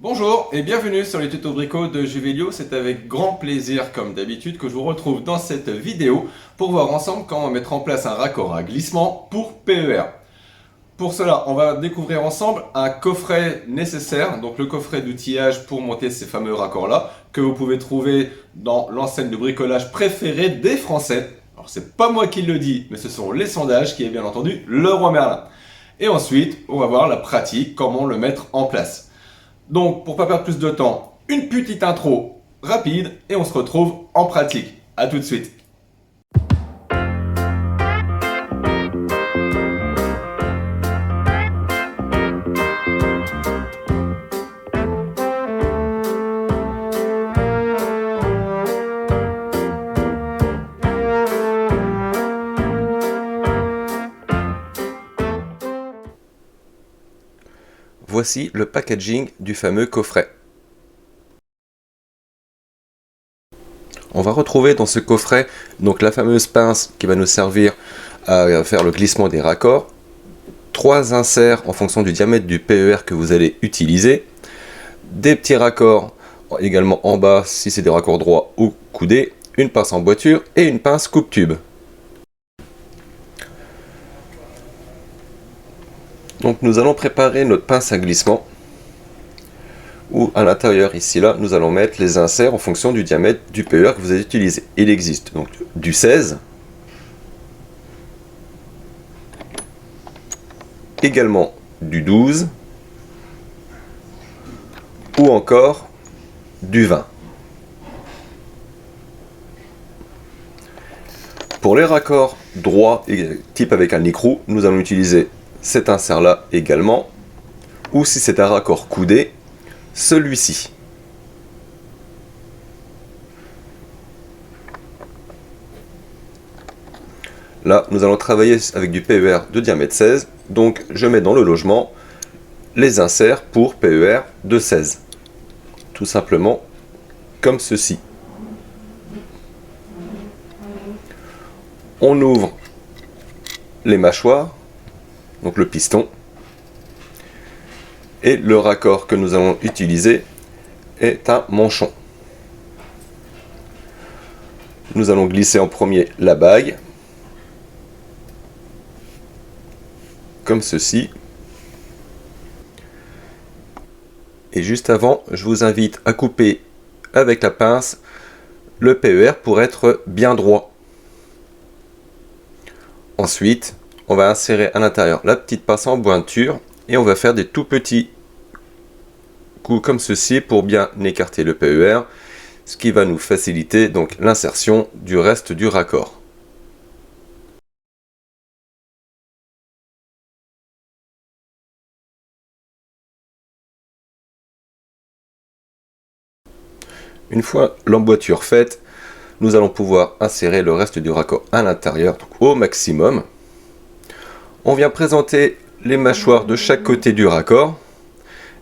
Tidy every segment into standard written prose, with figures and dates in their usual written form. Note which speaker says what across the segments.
Speaker 1: Bonjour et bienvenue sur les tutos bricots de Juvelio. C'est avec grand plaisir comme d'habitude que je vous retrouve dans cette vidéo pour voir ensemble comment mettre en place un raccord à glissement pour PER. Pour cela, on va découvrir ensemble un coffret nécessaire, donc le coffret d'outillage pour monter ces fameux raccords-là, que vous pouvez trouver dans l'enseigne de bricolage préférée des Français. Alors c'est pas moi qui le dis, mais ce sont les sondages qui est bien entendu Leroy Merlin. Et ensuite, on va voir la pratique, comment le mettre en place. Donc, pour pas perdre plus de temps, une petite intro rapide et on se retrouve en pratique. A tout de suite.
Speaker 2: Voici le packaging du fameux coffret. On va retrouver dans ce coffret donc la fameuse pince qui va nous servir à faire le glissement des raccords, 3 inserts en fonction du diamètre du PER que vous allez utiliser, des petits raccords également en bas si c'est des raccords droits ou coudés, une pince en boiture et une pince coupe-tube. Donc nous allons préparer notre pince à glissement où à l'intérieur ici là nous allons mettre les inserts en fonction du diamètre du PER que vous allez utiliser. Il existe donc du 16, également du 12 ou encore du 20. Pour les raccords droits type avec un écrou, nous allons utiliser cet insert là également, ou si c'est un raccord coudé, celui-ci. Là, nous allons travailler avec du PER de diamètre 16, donc je mets dans le logement les inserts pour PER de 16. Tout simplement comme ceci. On ouvre les mâchoires, donc le piston, et le raccord que nous allons utiliser est un manchon. Nous allons glisser en premier la bague, comme ceci. Et juste avant, je vous invite à couper avec la pince le PER pour être bien droit. Ensuite, on va insérer à l'intérieur la petite pince en pointure et on va faire des tout petits coups comme ceci pour bien écarter le PER, ce qui va nous faciliter donc l'insertion du reste du raccord. Une fois l'emboîture faite, nous allons pouvoir insérer le reste du raccord à l'intérieur au maximum. On vient présenter les mâchoires de chaque côté du raccord.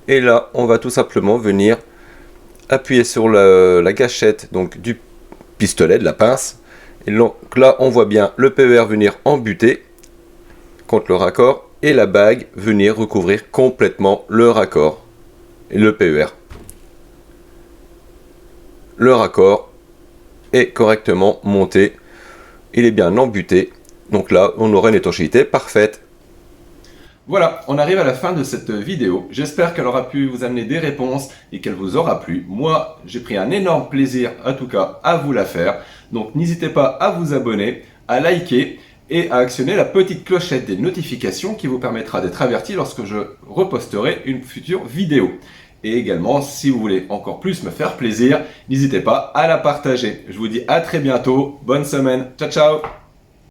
Speaker 2: Et là, on va tout simplement venir appuyer sur la gâchette donc, du pistolet, de la pince. Et donc là, on voit bien le PER venir embuter contre le raccord et la bague venir recouvrir complètement le raccord et le PER. Le raccord est correctement monté, il est bien embuté. Donc là, on aura une étanchéité parfaite.
Speaker 1: Voilà, on arrive à la fin de cette vidéo. J'espère qu'elle aura pu vous amener des réponses et qu'elle vous aura plu. Moi, j'ai pris un énorme plaisir, en tout cas, à vous la faire. Donc n'hésitez pas à vous abonner, à liker et à actionner la petite clochette des notifications qui vous permettra d'être averti lorsque je reposterai une future vidéo. Et également, si vous voulez encore plus me faire plaisir, n'hésitez pas à la partager. Je vous dis à très bientôt, bonne semaine, ciao ciao!